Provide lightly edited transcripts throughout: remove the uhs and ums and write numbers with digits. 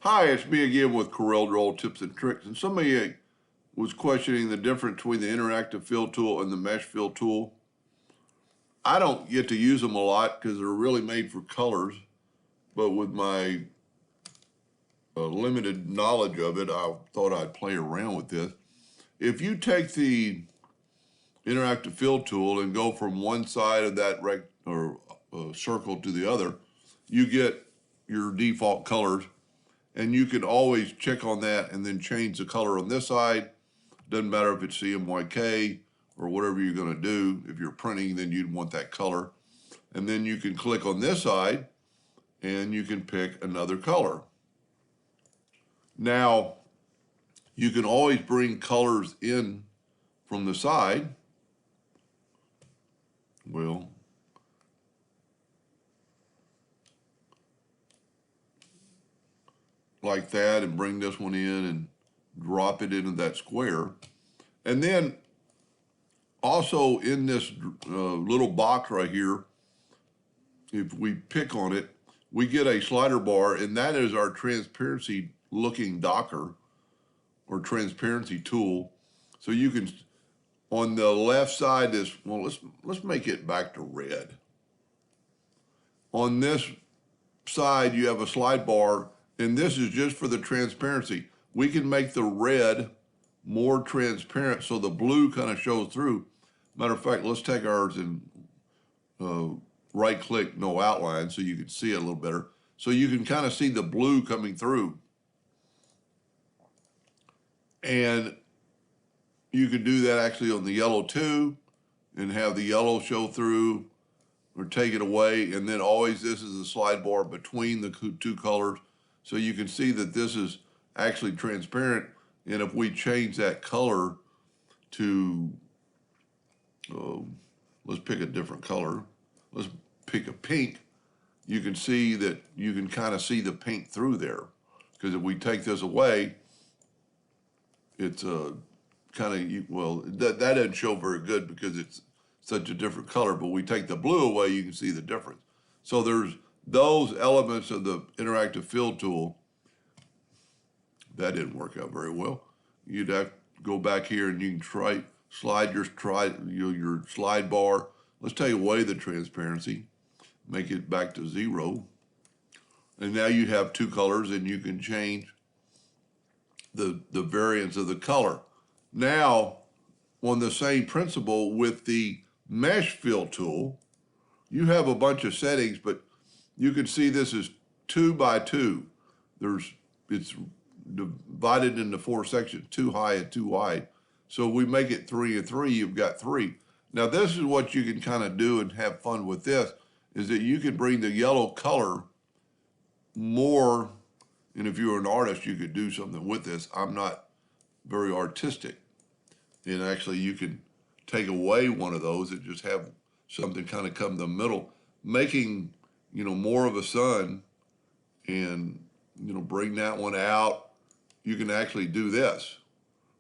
Hi, it's me again with CorelDraw tips and tricks. And somebody was questioning the difference between the interactive fill tool and the mesh fill tool. I don't get to use them a lot because they're really made for colors, but with my limited knowledge of it, I thought I'd play around with this. If you take the interactive fill tool and go from one side of that circle to the other, you get your default colors. And you can always check on that and then change the color on this side. Doesn't matter if it's CMYK or whatever you're going to do. If you're printing, then you'd want that color. And then you can click on this side and you can pick another color. Now, you can always bring colors in from the side. Well, like that, and bring this one in and drop it into that square. And then also in this little box right here, if we pick on it, we get a slider bar, and that is our transparency looking docker or transparency tool. So you can, on the left side, let's make it back to red. On this side, you have a slide bar, and this is just for the transparency. We can make the red more transparent so the blue kind of shows through. Matter of fact, let's take ours and right-click no outline so you can see it a little better. So you can kind of see the blue coming through. And you can do that actually on the yellow too, and have the yellow show through or take it away. And then always this is a slide bar between the two colors. So you can see that this is actually transparent. And if we change that color to, let's pick a different color. Let's pick a pink. You can see that you can kind of see the pink through there. Because if we take this away, it's kind of, well, that doesn't show very good because it's such a different color. But we take the blue away, you can see the difference. So there's those elements of the interactive fill tool. That didn't work out very well. You'd have to go back here and you can slide your slide bar. Let's take away the transparency, make it back to 0. And now you have two colors and you can change the variance of the color. Now, on the same principle with the mesh fill tool, you have a bunch of settings, but you can see this is 2 by 2. It's divided into 4 sections, 2 high and 2 wide. So we make it 3 and 3, you've got 3. Now this is what you can kind of do and have fun with this, is that you can bring the yellow color more, and if you're an artist, you could do something with this. I'm not very artistic. And actually you can take away one of those and just have something kind of come in the middle, making, more of a sun, and, bring that one out. You can actually do this,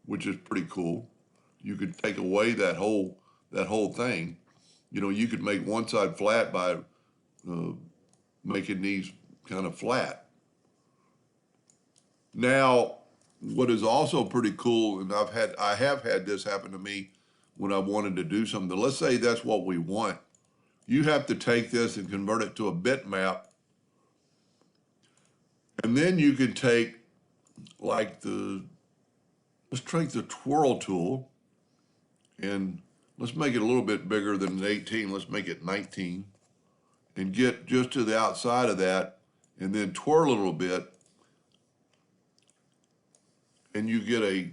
which is pretty cool. You could take away that whole thing. You could make one side flat by making these kind of flat. Now, what is also pretty cool, and I have had this happen to me when I wanted to do something. Let's say that's what we want. You have to take this and convert it to a bitmap. And then you can take let's take the twirl tool and let's make it a little bit bigger than 18. Let's make it 19 and get just to the outside of that and then twirl a little bit. And you get a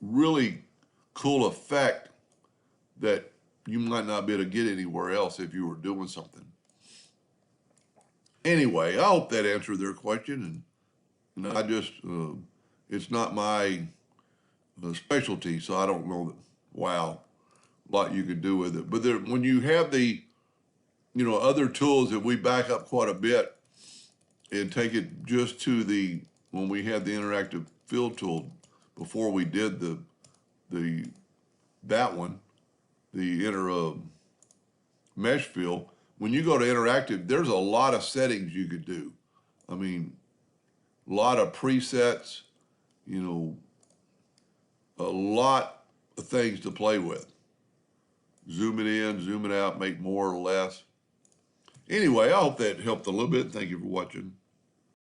really cool effect that you might not be able to get anywhere else if you were doing something. Anyway, I hope that answered their question, and I just, it's not my specialty, so I don't know a lot you could do with it. But when you have the, other tools that we back up quite a bit and take it just to when we had the interactive fill tool before we did that one, the mesh fill. When you go to interactive, there's a lot of settings you could do. I mean, A lot of presets, you know, a lot of things to play with. Zoom it in, zoom it out, make more or less. Anyway, I hope that helped a little bit. Thank you for watching.